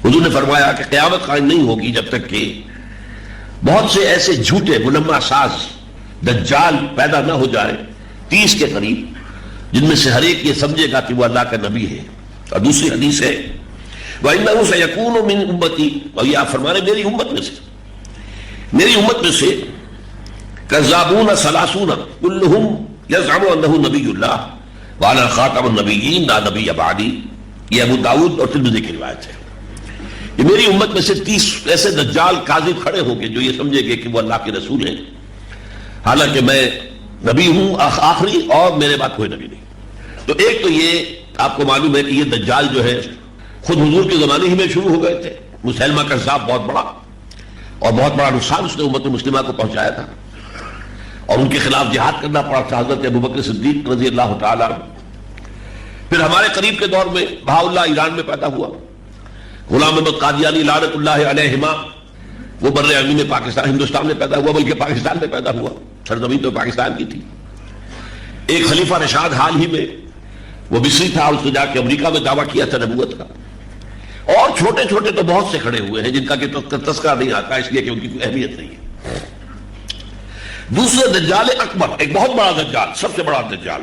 حضور نے فرمایا کہ قیامت قائم نہیں ہوگی جب تک کہ بہت سے ایسے جھوٹے منمہ ساز دجال پیدا نہ ہو جائے 30 کے قریب، جن میں سے ہر ایک یہ سمجھے گا کہ وہ اللہ کا نبی ہے۔ اور دوسری حدیث ہے وَإِنَّهُ سَيَكُونُ مِنْ أُمَّتِي، اور یہ آپ فرمانے میری امت میں سے کذابون ثلاثون کلہم یزعم انہ نبی اللہ وعلی خاتم النبیین لا نبی بعدی۔ یہ ابو داؤد اور ترمذی کی روایت ہے۔ یہ میری امت میں سے 30 ایسے دجال کاذب کھڑے ہوں گے جو یہ سمجھے گے کہ وہ اللہ کے رسول ہیں، حالانکہ میں نبی ہوں آخری اور میرے بعد کوئی نبی نہیں۔ تو ایک تو یہ آپ کو معلوم ہے کہ یہ دجال جو ہے خود حضور کے زمانے ہی میں شروع ہو گئے تھے۔ مسلمہ کذاب بہت بڑا اور بہت بڑا نقصان اس نے امت مسلمہ کو پہنچایا تھا، اور ان کے خلاف جہاد کرنا پڑا تھا حضرت ابوبکر صدیق رضی اللہ تعالیٰ عنہ۔ پھر ہمارے قریب کے دور میں بہاء اللہ ایران میں پیدا ہوا، غلام احمد قادیانی لعنت اللہ علیہما وہ بر اعظم میں پاکستان ہندوستان میں پیدا ہوا، بلکہ پاکستان میں پیدا ہوا، سرزمین تو پاکستان کی تھی۔ ایک خلیفہ رشاد حال ہی میں وہ مصری تھا، اس نے جا کے امریکہ میں دعویٰ کیا تھا نبوت کا، اور چھوٹے چھوٹے تو بہت سے کھڑے ہوئے ہیں جن کا کہ تذکرہ نہیں آتا اس لیے کہ ان کی کوئی اہمیت نہیں ہے۔ دوسرے دجال اکبر، ایک بہت بڑا دجال، سب سے بڑا دجال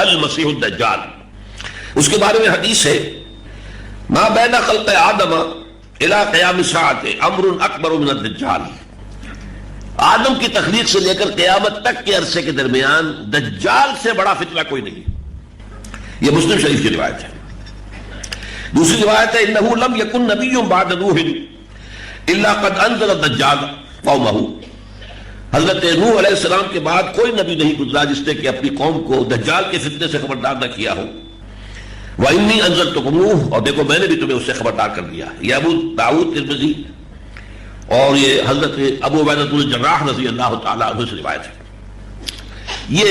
المسیح الدجال، اس کے بارے میں حدیث ہے ما بین خلق آدم الی قیام الساعۃ امر اکبر من الدجال۔ آدم کی تخلیق سے لے کر قیامت تک کے عرصے کے درمیان دجال سے بڑا فتنہ کوئی نہیں۔ یہ مسلم شریف کی روایت ہے۔ دوسری روایت ہے انہ لم یکن نبی بعد نوح الا قد انذر الدجال قومہ، حضرت نوح علیہ السلام کے بعد کوئی نبی نہیں گزرا جس نے کہ اپنی قوم کو دجال کے فتنے سے خبردار نہ کیا ہو۔ وَإِنِّي أَنذَرْتُكُمُوهُ، اور دیکھو میں نے بھی تمہیں اس سے خبردار کر دیا۔ یہ ابو داؤد ترمذی اور یہ حضرت ابو عبیدہ بن الجراح رضی اللہ تعالیٰ عنہ سے روایت ہے۔ یہ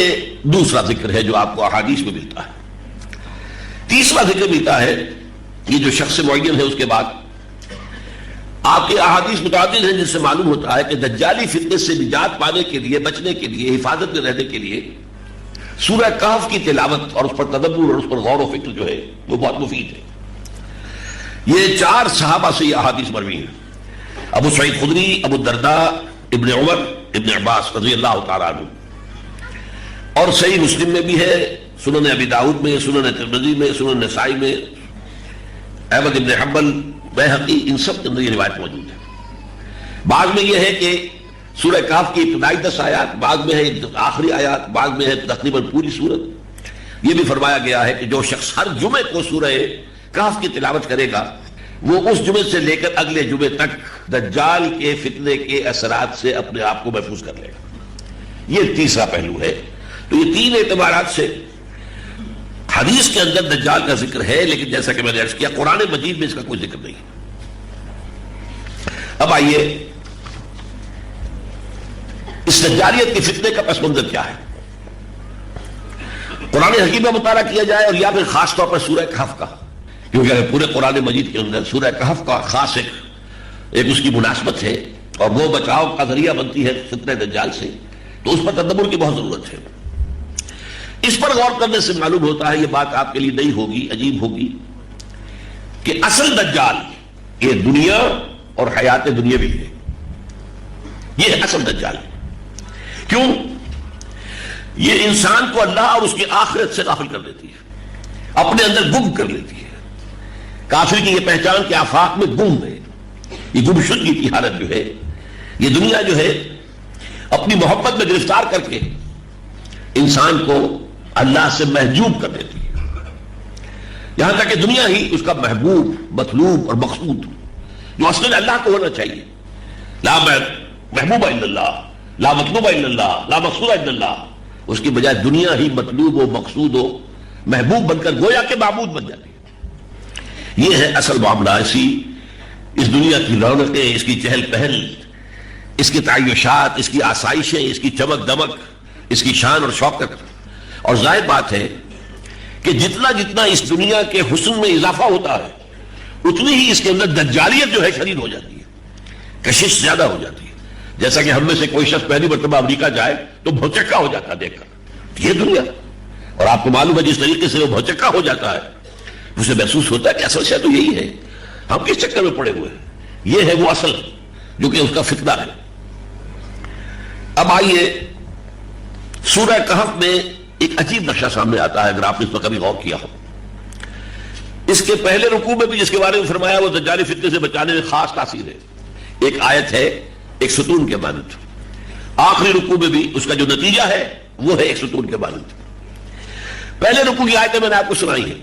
دوسرا ذکر ہے جو آپ کو احادیث میں ملتا ہے۔ تیسرا ذکر ملتا ہے یہ جو شخص معین ہے، اس کے بعد آپ کے احادیث متعدد ہیں جن سے معلوم ہوتا ہے کہ دجالی فتنے سے نجات پانے کے لیے، بچنے کے لیے، حفاظت میں رہنے کے لیے سورہ کہف کی تلاوت اور اس پر تدبر اور اس پر غور و فکر جو ہے وہ بہت مفید ہے۔ یہ 4 صحابہ سے یہ احادیث مروی ہیں، ابو سعید خدری، ابو الدرداء، ابن عمر، ابن عباس رضی اللہ تعالیٰ عنہ، اور صحیح مسلم میں بھی ہے، سنن ابی داؤد میں، سنن ترمذی میں، سنن نسائی میں، احمد ابن حنبل، بیہقی، ان سب کے اندر یہ روایت موجود ہے۔ بعض میں یہ ہے کہ سورہ کہف کی ابتدائی 10 آیات، بعض میں ہے آخری آیات، بعض میں ہے تقریباً پوری سورت۔ یہ بھی فرمایا گیا ہے کہ جو شخص ہر جمعے کو سورہ کہف کی تلاوت کرے گا وہ اس جمعے سے لے کر اگلے جمعے تک دجال کے فتنے کے اثرات سے اپنے آپ کو محفوظ کر لے گا۔ یہ تیسرا پہلو ہے۔ تو یہ 3 اعتبارات سے حدیث کے اندر دجال کا ذکر ہے، لیکن جیسا کہ میں نے عرض کیا قرآن مجید میں اس کا کوئی ذکر نہیں۔ اب آئیے اس دجالیت کے فتنے کا پس منظر کیا ہے، قرآن حکیم کا مطالعہ کیا جائے، اور یا پھر خاص طور پر سورہ کہف کا، کیونکہ پورے قرآن مجید کے اندر سورہ کہف کا خاص ایک اس کی مناسبت ہے، اور وہ بچاؤ کا ذریعہ بنتی ہے فتنہ دجال سے، تو اس پر تدبر کی بہت ضرورت ہے۔ اس پر غور کرنے سے معلوم ہوتا ہے، یہ بات آپ کے لیے نئی ہوگی، عجیب ہوگی، کہ اصل دجال یہ دنیا اور حیات دنیاوی ہے، یہ ہے اصل دجال۔ کیوں؟ یہ انسان کو اللہ اور اس کی آخرت سے غافل کر دیتی ہے، اپنے اندر گم کر لیتی ہے۔ کافر کی یہ پہچان کہ آفاق میں گم ہے، یہ گمشدگی کی حالت جو ہے، یہ دنیا جو ہے اپنی محبت میں گرفتار کر کے انسان کو اللہ سے محجوب کر دیتی ہے، یہاں تک کہ دنیا ہی اس کا محبوب، مطلوب اور مقصود، جو اصل اللہ کو ہونا چاہیے، لا محبوب الا اللہ، لا مطلوب الا اللہ، لا مقصود الا اللہ، اس کی بجائے دنیا ہی مطلوب و مقصود و محبوب بن کر گویا کہ معبود بن جاتی ہے۔ یہ ہے اصل معاملہ۔ اس دنیا کی رونقیں، اس کی چہل پہل، اس کی تعیشات، اس کی آسائشیں، اس کی چمک دمک، اس کی شان اور شوکت، اور ظاہر بات ہے کہ جتنا جتنا اس دنیا کے حسن میں اضافہ ہوتا ہے اتنی ہی اس کے اندر دجالیت جو ہے شدید ہو جاتی ہے، کشش زیادہ ہو جاتی ہے۔ جیسا کہ ہم میں سے کوئی شخص پہلی مرتبہ امریکہ جائے تو بھوچکا ہو جاتا ہے دیکھ کر، یہ دنیا، اور آپ کو معلوم ہے جس طریقے سے وہ بھوچکا ہو جاتا ہے اسے محسوس ہوتا ہے کہ اصل شے تو یہی ہے، ہم کس چکر میں پڑے ہوئے ہیں؟ یہ ہے وہ اصل جو کہ اس کا فتنہ ہے۔ اب آئیے سورہ کہف میں ایک عجیب نقشہ سامنے آتا ہے، اگر آپ نے اس پر کبھی غور کیا ہو۔ اس کے پہلے رکوع میں بھی جس کے بارے میں فرمایا وہ دجالی فتنے سے بچانے میں خاص تاثیر ہے، ایک آیت ہے ایک ستون کے مانند۔ آخری رکوع میں بھی اس کا جو نتیجہ ہے وہ ہے ایک ستون کے مانند۔ پہلے رکوع کی آیتیں میں نے آپ کو سنائی ہیں،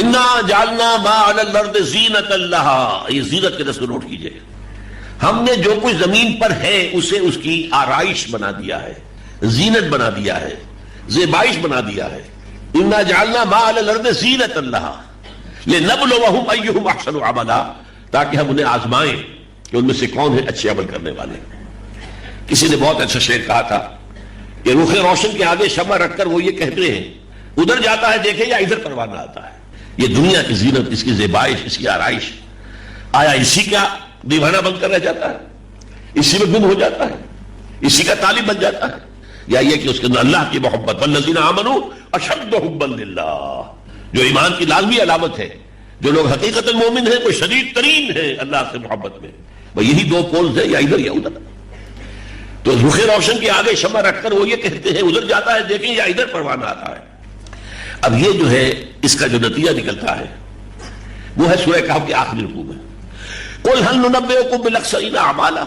انا جعلنا ما علی الارض زینۃ لہا، یہ زینت کے لفظ کو نوٹ کیجئے، ہم نے جو کچھ زمین پر ہے اسے اس کی آرائش بنا دیا ہے، زینت بنا دیا ہے، زیبائش بنا دیا ہے۔ انا جعلنا ما علی الارض زینۃ لہا لنبلوہم ایہم احسن عملا، تاکہ ہم انہیں آزمائیں کہ ان میں سے کون ہے اچھے عمل کرنے والے۔ کسی نے بہت اچھا شعر کہا تھا کہ رخ روشن کے آگے شمع رکھ کر وہ یہ کہتے ہیں ادھر جاتا ہے دیکھے یا ادھر پروانہ آتا ہے۔ یہ دنیا کی زینت، اس کی زیبائش، اس کی آرائش، آیا اسی کا دیوانہ بن کر رہ جاتا ہے، اسی میں گم ہو جاتا ہے، اسی کا طالب بن جاتا ہے، یا یہ کہ اس کے اندر اللہ کی محبت، والذین آمنوا اشد حبا للہ، جو ایمان کی لازمی علامت ہے، جو لوگ حقیقت مومن ہیں وہ شدید ترین ہے اللہ سے محبت میں، وہ یہی دو پولز ہیں، یا ادھر یا ادھر۔ تو رخ روشن کے آگے شمع رکھ کر وہ یہ کہتے ہیں ادھر جاتا ہے دیکھیں یا ادھر پروانہ آتا ہے۔ اب یہ جو ہے اس کا جو نتیجہ نکلتا ہے وہ ہے سورہ کہف کے آخری رکوع میں، قل هل ننبئکم بالاخسرین اعمالا،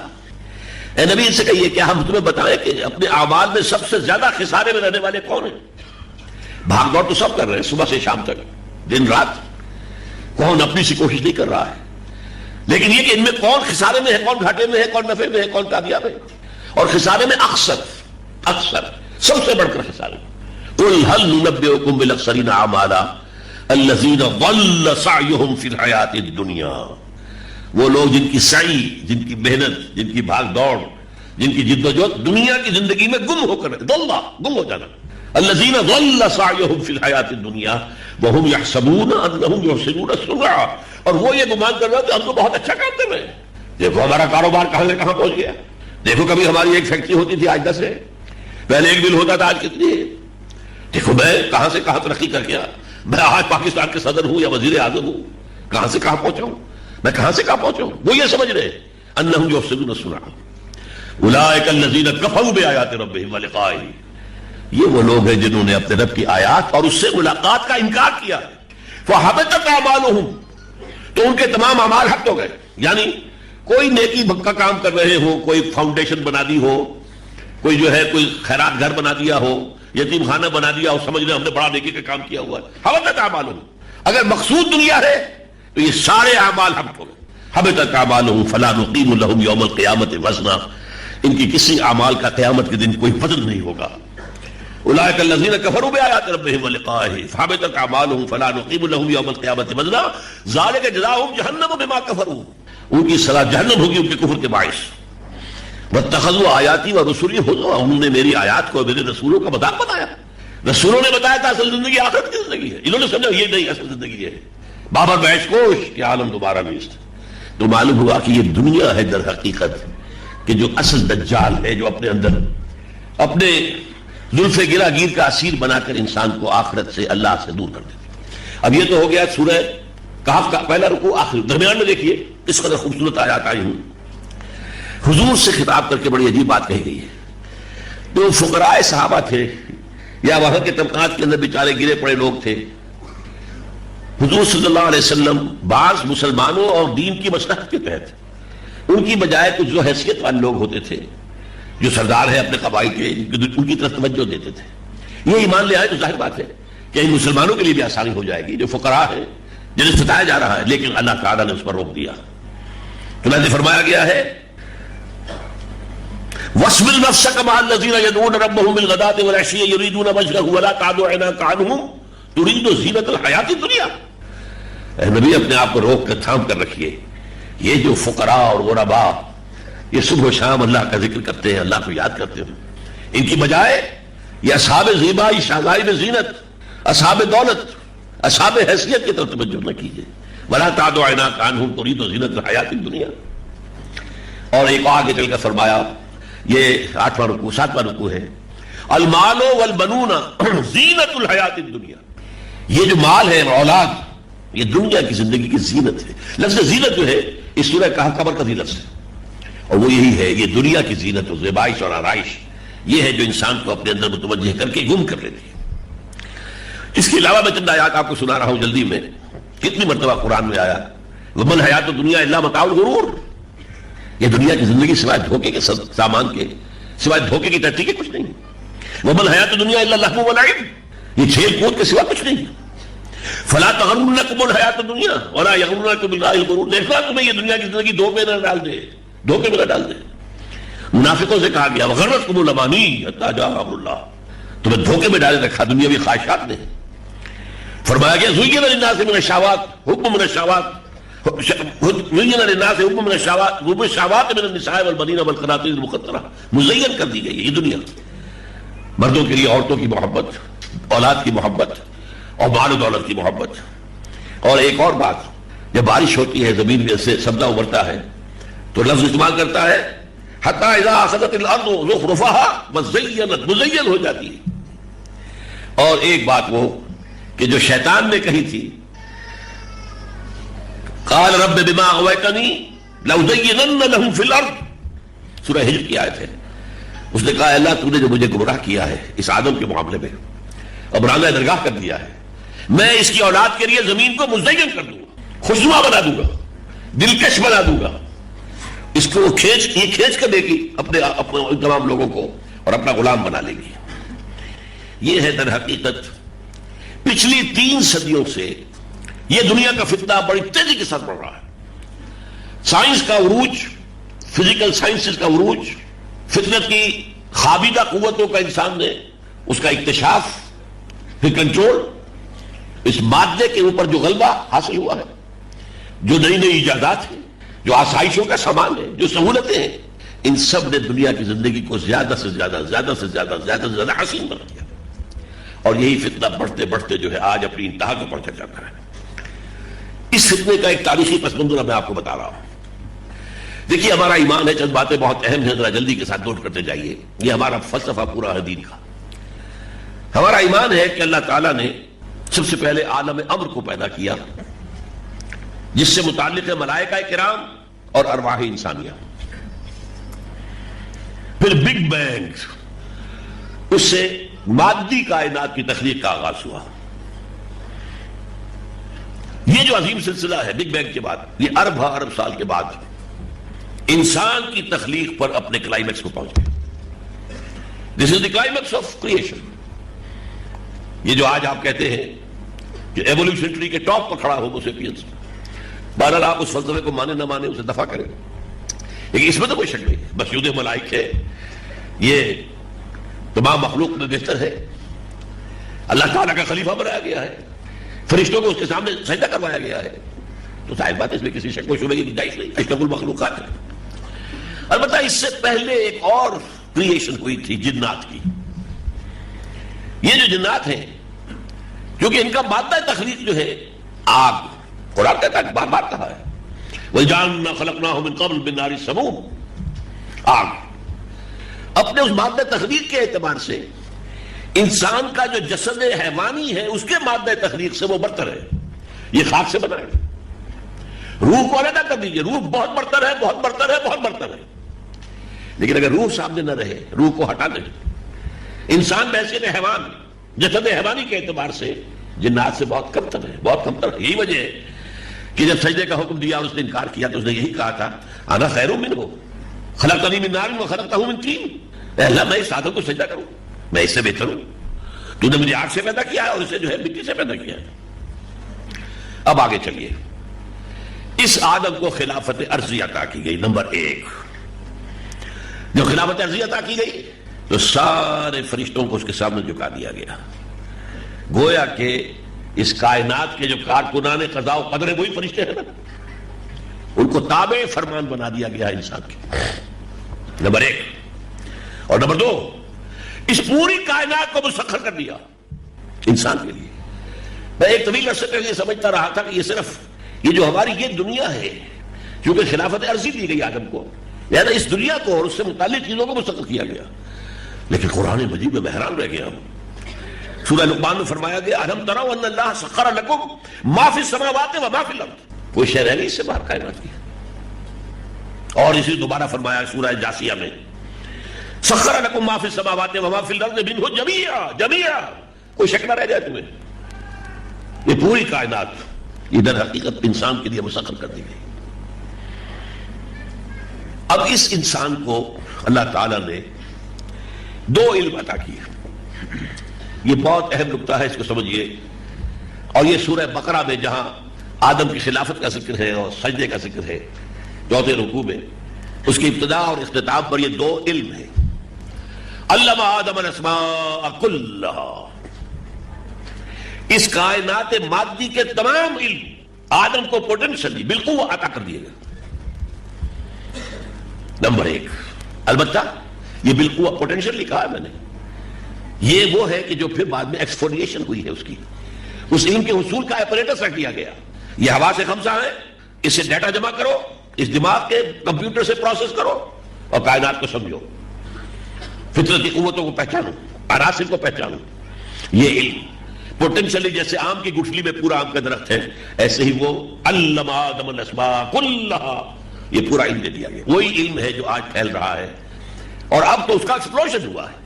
اے نبی ان سے کہیے کیا ہم تمہیں بتائیں کہ اپنے اعمال میں سب سے زیادہ خسارے میں رہنے والے کون ہیں؟ بھاگ دوڑ تو سب کر رہے ہیں صبح سے شام تک، دن رات، کون اپنی سی کوشش نہیں کر رہا ہے، لیکن یہ کہ ان میں کون خسارے میں ہے، کون گھاٹے میں ہے، کون نفع میں ہے، کون کامیاب ہے، اور خسارے میں اکثر سب سے بڑھ کر خسارے۔ قل هل ننبئکم بالاخسرین اعمالا الذین ضل سعیہم فی الحیاۃ الدنیا، وہ لوگ جن کی سعی، جن کی محنت، جن کی بھاگ دوڑ، جن کی جد و جہد دنیا کی زندگی میں گم ہو کر، گم ہو جانا، الذین ضل سعیہم فی الحیاۃ الدنیا وہم یحسبون انہم یحسنون صنعا، اور وہ یہ گمان کر رہے ہیں کہ ہم تو بہت اچھا کام کر رہے ہیں، دیکھو ہمارا کاروبار کہاں سے کہاں پہنچ گیا، دیکھو کبھی ہماری ایک فیکٹری ہوتی تھی آج 10 ہے، پہلے ایک مل ہوتا تھا آج کتنی ہے، دیکھو میں کہاں سے کہاں ترقی کر گیا، میں آج پاکستان کے صدر ہوں یا وزیر اعظم ہوں، کہاں سے کہاں پہنچا ہوں، میں کہاں سے کہاں پہنچا ہوں۔ وہ یہ سمجھ رہے انہم یحسنون صنعا اولئک الذین کفروا بآیات ربہم ولقائہ، یہ وہ لوگ ہیں جنہوں نے اپنے رب کی آیات اور اس سے ملاقات کا انکار کیا ہے، فحبطت اعمالہم، تو ان کے تمام اعمال حبط ہو گئے، یعنی کوئی نیکی کا کام کر رہے ہو، کوئی فاؤنڈیشن بنا دی ہو، کوئی جو ہے کوئی خیرات گھر بنا دیا ہو، یتیم خانہ بنا دیا ہو، سمجھ رہے ہم نے بڑا نیکی کا کام کیا ہوا ہے، حبطت اعمالہم، اگر مقصود دنیا ہے تو یہ سارے اعمال حبط ہو گئے، حبطت اعمالہم فلا نقیم لہم یوم القیامۃ وزنا، ان کی کسی اعمال کا قیامت کے دن کوئی وزن نہیں ہوگا۔ اولئک الذین کفروا بآیات ربہم ولقائہ فحبطت اعمالہم فلا نقیم لہم یوم القیامۃ وزنا ذلک جزاؤہم جہنم بما کفروا، ان کی سزا جہنم ہوگی ان کے کفر کے باعث۔ واتخذوا آیاتی ورسلی ہزوا، انہوں نے میری آیات کو میرے رسولوں کا مذاق بنایا، رسولوں نے بتایا تھا اصل زندگی آخرت کی زندگی ہے، انہوں نے سمجھا یہ نہیں اصل زندگی ہے، بابر بحث کوش کہ عالم دوبارہ نیست۔ تو معلوم ہوا کہ یہ دنیا ہے در حقیقت کہ جو اصل دجال ہے، جو اپنے اندر اپنے زلف گرا گیر کا اسیر بنا کر انسان کو آخرت سے، اللہ سے دور کر دیتے۔ اب یہ تو ہو گیا سورہ کہف کا پہلا رکوع، آخر درمیان میں دیکھیے اس قدر خوبصورت آیات آئی ہوں، حضور سے خطاب کر کے بڑی عجیب بات کہی گئی ہے۔ جو فقراء صحابہ تھے یا وہاں کے طبقات کے اندر بیچارے گرے پڑے لوگ تھے، حضور صلی اللہ علیہ وسلم بعض مسلمانوں اور دین کی مصلحت کے تحت ان کی بجائے کچھ جو حیثیت والے لوگ ہوتے تھے، جو سردار ہیں اپنے قبائل کے، ان کی طرف توجہ دیتے تھے، یہ ایمان لے آئے تو ظاہر بات ہے کہ ان مسلمانوں کے لیے بھی آسانی ہو جائے گی جو فقراء ہیں جنہیں ستایا جا رہا ہے، لیکن اللہ تعالیٰ نے اس پر روک دیا۔ چنانچہ فرمایا گیا ہے وَاصْبِرْ نَفْسَكَ مَعَ الَّذِينَ يَدْعُونَ رَبَّهُم بِالْغَدَاةِ وَالْعَشِيِّ يُرِيدُونَ وَجْهَهُ وَلَا تَعْدُ عَيْنَاكَ عَنْهُمْ تُرِيدُ زِينَةَ الْحَيَاةِ الدُّنْيَا، اے نبی اپنے آپ کو روک کر تھام کر رکھیے، یہ جو فقراء اور غرباء یہ صبح و شام اللہ کا ذکر کرتے ہیں، اللہ کو یاد کرتے ہیں، ان کی بجائے یہ اصحاب زیبائی، شاہزائب زینت، اصحاب دولت، اصحاب حیثیت کی طرف توجہ نہ کیجیے، وَلَا تَعْدُ عَيْنَاكَ عَنْهُمْ تُرِيدُ زِينَةَ الْحَيَاةِ الدُّنْيَا۔ اور ایک آگے چل کر فرمایا، یہ 8واں رکوع 7واں رکوع ہے، المال والبنون زینت الحیات الدنیا، یہ جو مال ہے، اولاد، یہ دنیا کی زندگی کی زینت ہے. لفظ زینت جو ہے اس سورہ کہف قبر کا لفظ ہے، اور وہ یہی ہے، یہ دنیا کی زینت و زیبائش اور آرائش یہ ہے جو انسان کو اپنے اندر متوجہ کر کے گم کر لیتی ہے. اس کے علاوہ میں چند آیات آپ کو سنا رہا ہوں جلدی میں. کتنی مرتبہ قرآن میں آیا وَمَا الْحَيَاةُ الدُّنْيَا إِلَّا مَتَاعُ الْغُرُورِ، یہ دنیا کی زندگی سوائے دھوکے کے سامان کے، سوائے دھوکے کی ٹٹی کے کچھ نہیں. وَمَا الْحَيَاةُ الدُّنْيَا إِلَّا اللَّهْوُ وَاللَّعِبُ، یہ کھیل کود کے سوا کچھ نہیں. فَلَا تَغُرَّنَّكُمُ الْحَيَاةُ الدُّنْيَا وَلَا يَغُرَّنَّكُم بِاللَّهِ الْغُرُورُ، دیکھنا تمہیں یہ دنیا کی زندگی دھوکے میں نہ ڈال دے، دھوکے میں نہ ڈال دے. منافقوں سے کہا گیا وَغَرَّتْكُمُ الْأَمَانِيُّ حَتَّىٰ جَاءَ أَمْرُ اللَّهِ، تمہیں دھوکے میں ڈالے رکھا دنیاوی خواہشات نے. فرمایا گیا زُيِّنَ لِلنَّاسِ مِنَ الشَّهَوَاتِ حُبُّ مِنَ الشَّهَوَاتِ، زُيِّنَ لِلنَّاسِ حُبُّ مِنَ الشَّهَوَاتِ مِنَ النِّسَاءِ وَالْبَنِينَ وَالْقَنَاطِيرِ الْمُقَنطَرَةِ، مزین کر دی گئی یہ دنیا، مردوں کے لیے عورتوں کی محبت، اولاد کی محبت اور مال و دولت کی محبت. اور ایک اور بات، جب بارش ہوتی ہے زمین میں سے سبزہ ابھرتا ہے تو لفظ استعمال کرتا ہے حتی اذا اخذت الارض زخرفها وزینت، مزین ہو جاتی ہے. اور ایک بات وہ کہ جو شیطان نے کہی تھی قال رب بما اغویتنی لأزینن لهم فی الارض، سورہ ہجر کی آیت ہے. اس نے کہا اللہ تو نے جو مجھے گمراہ کیا ہے اس آدم کے معاملے میں، اب راندہ درگاہ کر دیا ہے، میں اس کی اولاد کے لیے زمین کو مزین کر دوں گا، خوشنما بنا دوں گا، دلکش بنا دوں گا. اس کو یہ کھینچ کر دے گی اپنے تمام لوگوں کو اور اپنا غلام بنا لے گی. یہ ہے در حقیقت پچھلی 3 صدیوں سے یہ دنیا کا فتنہ بڑی تیزی کے ساتھ بڑھ رہا ہے. سائنس کا عروج، فزیکل سائنسز کا عروج، فطرت کی خابیدہ قوتوں کا انسان نے اس کا اکتشاف، پھر کنٹرول، اس مادے کے اوپر جو غلبہ حاصل ہوا ہے، جو نئی نئی ایجادات ہیں، جو آسائشوں کا سامان ہے، جو سہولتیں ہیں، ان سب نے دنیا کی زندگی کو زیادہ سے زیادہ حسین بنا دیا. اور یہی فتنہ بڑھتے بڑھتے جو ہے آج اپنی انتہا کو پہنچا جاتا ہے. اس فتنے کا ایک تاریخی پس منظر میں آپ کو بتا رہا ہوں. دیکھیے ہمارا ایمان ہے، چند باتیں بہت اہم ہیں، ذرا جلدی کے ساتھ نوٹ کرتے جائیے. یہ ہمارا فلسفہ پورا ہے دین کا. ہمارا ایمان ہے کہ اللہ تعالیٰ نے سب سے پہلے عالم امر کو پیدا کیا، جس سے متعلق ہے ملائکہ کرام اور ارواح انسانیہ. پھر بگ بینگ، اس سے مادی کائنات کی تخلیق کا آغاز ہوا. یہ جو عظیم سلسلہ ہے بگ بینگ کے بعد، یہ ارب سال کے بعد انسان کی تخلیق پر اپنے کلائمیکس کو پہنچ گیا. دس از دی کلائمیکس آف کریشن. یہ جو آج آپ کہتے ہیں کہ ایولیوشن ٹری کے ٹاپ پر کھڑا ہومو سیپینس، بہرحال آپ اس فلسفے کو مانے نہ مانے اسے دفع کریں، لیکن اس میں تو کوئی شک نہیں. مسجود ملائکہ ہے، یہ تمام مخلوق میں بہتر ہے، اللہ تعالیٰ کا خلیفہ بنایا گیا ہے، فرشتوں کو اس کے سامنے سجدہ کروایا گیا ہے، تو ظاہر بات اس میں کسی شک و شبہے کی گنجائش نہیں. اشرف المخلوقات ہے. البتہ اس سے پہلے ایک اور کریشن ہوئی تھی جنات کی. یہ جو جنات ہیں، کیونکہ ان کا مادہ تخلیق جو ہے آگ، قرآن کہتا ہے بار بار کہا ہے وَالْجَانَّ خَلَقْنَاهُ مِن قَبْلُ مِن نَارِ السَّمُومِ، آگ. اپنے اس مادہ تخلیق کے اعتبار سے انسان کا جو جسد حیوانی ہے اس کے مادہ تخلیق سے وہ برتر ہے. یہ خاک سے بنا ہے. روح کو علیحدہ کر دیجیے، روح بہت برتر ہے، بہت برتر ہے، بہت برتر ہے. لیکن اگر روح سامنے نہ رہے، روح کو ہٹا دیں، انسان بحیثیت حیوان، جسد حیوانی کے اعتبار سے جنات سے بہت کمتر ہے، بہت کمتر ہے. یہی وجہ ہے کہ جب سجدے کا حکم دیا اور اس نے انکار کیا تو اس نے یہی کہا تھا انا خیر منہ خلقتنی من نار وخلقتہ من طین، اے اللہ میں اس آدم کو سجدہ کروں، میں اس سے بہتر ہوں، تو نے مجھے آگ سے پیدا کیا ہے اور اسے جو ہے مٹی سے پیدا کیا ہے. اب آگے چلیے. اس آدم کو خلافت عرضی عطا کی گئی. نمبر 1، جو خلافت عرضی عطا کی گئی تو سارے فرشتوں کو اس کے سامنے جھکا دیا گیا. گویا کہ اس کائنات کے جو کارکنان قضاء و قدر وہی فرشتے ہیں نا، ان کو تابع فرمان بنا دیا گیا انسان کے. نمبر 1. اور نمبر 2، اس پوری کائنات کو مسخر کر دیا انسان کے لیے. میں ایک طویل عرصے پہلے سمجھتا رہا تھا کہ یہ صرف یہ جو ہماری یہ دنیا ہے، کیونکہ خلافت عرضی دی گئی آدم کو، یعنی اس دنیا کو اور اس سے متعلق چیزوں کو مسخر کیا گیا. لیکن قرآن مجید میں حیران رہ گیا ہوں. سورہ لقمان میں فرمایا گیا الم تروا ان اللہ سخر لکم ما فی السماوات و ما فی الارض، کوئی شے رہ گئی اس سے باہر کائنات کی. اور اسی دوبارہ فرمایا سورہ جاسیہ میں سخر لکم ما فی السماوات و ما فی الارض منہ جمیعا، کوئی شک نہ رہ جائے تمہیں. یہ پوری کائنات یہ در حقیقت انسان کے لیے مسخر کر دی گئی. اب اس انسان کو اللہ تعالیٰ نے دو علم عطا کیے. یہ بہت اہم نقطہ ہے، اس کو سمجھیے. اور یہ سورہ بقرہ میں جہاں آدم کی خلافت کا ذکر ہے اور سجدے کا ذکر ہے چوتھے رکوع میں، اس کی ابتدا اور اختتام پر یہ دو علم ہے. علم آدم الاسماء کلھا، اس کائنات مادی کے تمام علم آدم کو پوٹینشلی بالقوہ عطا کر دیے گئے. نمبر ایک، البتہ یہ بالقوہ پوٹینشلی کہا ہے میں نے، یہ وہ ہے کہ جو پھر بعد میں ایکسفولیشن ہوئی ہے اس کی، اس علم کے حصول کا اپریٹس رکھ دیا گیا. یہ حواس خمسہ ہے، اس سے ڈیٹا جمع کرو، اس دماغ کے کمپیوٹر سے پروسیس کرو اور کائنات کو سمجھو، فطرت کی قوتوں کو پہچانو، عناصر کو پہچانو. یہ علم پوٹینشلی جیسے آم کی گٹھلی میں پورا آم کا درخت ہے، ایسے ہی وہ علم آدم الاسماء کلھا، یہ پورا علم دے دیا گیا. وہی علم ہے جو آج پھیل رہا ہے، اور اب تو اس کا ایکسپلوژن ہوا ہے.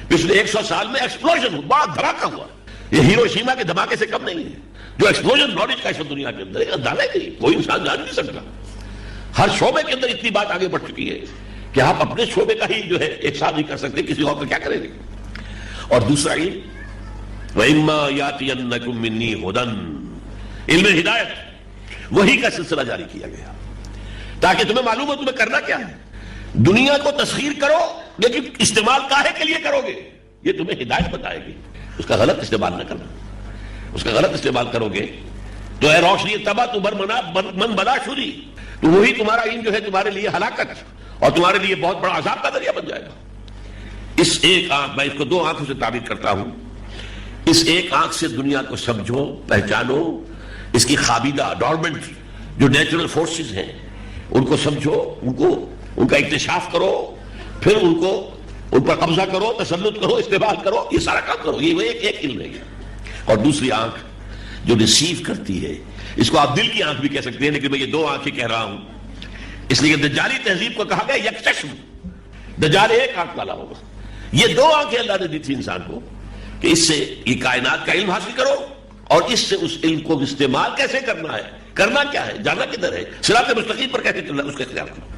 پچھلے 100 سال میں ایکسپلوژن ہوا، بڑا دھماکہ ہوا. یہ ہیروشیما کے دھماکے سے کم نہیں ہے جو ایکسپلوژن نالج کا اس دنیا کے اندر ہے. اندازہ نہیں، کوئی انسان جان نہیں سکتا. ہر شعبے کے اندر اتنی بات آگے بڑھ چکی ہے کہ آپ اپنے شعبے کا ہی جو ہے ایک ساتھ نہیں کر سکتے، کسی اور کا کیا کریں گے. اور دوسرا علم وَإِمَّا يَأْتِيَنَّكُم مِّنِّي هُدًى، علم ہدایت، وہی کا سلسلہ جاری کیا گیا تاکہ تمہیں معلوم ہو تمہیں کرنا کیا ہے. دنیا کو تسخیر کرو لیکن استعمال کاہے کے لیے کرو گے، یہ تمہیں ہدایت بتائے گی. اس کا غلط استعمال نہ کرنا. اس کا غلط استعمال کرو گے تو اے روشنی تباہ تو من بلا شوری، تو وہی تمہارا علم جو ہے تمہارے لیے ہلاکت اور تمہارے لیے بہت بڑا عذاب کا ذریعہ بن جائے گا. اس ایک آنکھ، میں اس کو دو آنکھوں سے تعبیر کرتا ہوں، اس ایک آنکھ سے دنیا کو سمجھو، پہچانو، اس کی خابیدہ ڈورمنٹ جو نیچرل فورسز ہیں ان کو سمجھو، ان کا اکتشاف کرو، پھر ان پر قبضہ کرو، تسلط کرو، استعمال کرو، یہ سارا کام کرو. یہ وہ ایک علم ہے. اور دوسری آنکھ جو ریسیو کرتی ہے، اس کو آپ دل کی آنکھ بھی کہہ سکتے ہیں، لیکن میں یہ دو آنکھیں کہہ رہا ہوں اس لیے کہ دجالی تہذیب کو کہا گیا یک چشم، دجال ایک آنکھ والا ہوگا. یہ دو آنکھیں اللہ نے دی تھی انسان کو کہ اس سے یہ کائنات کا علم حاصل کرو اور اس سے اس علم کو استعمال کیسے کرنا ہے، کرنا کیا ہے، جانا کدھر ہے، صراط مستقیم پر کیسے چلنا ہے، اس کا اختیار کرو.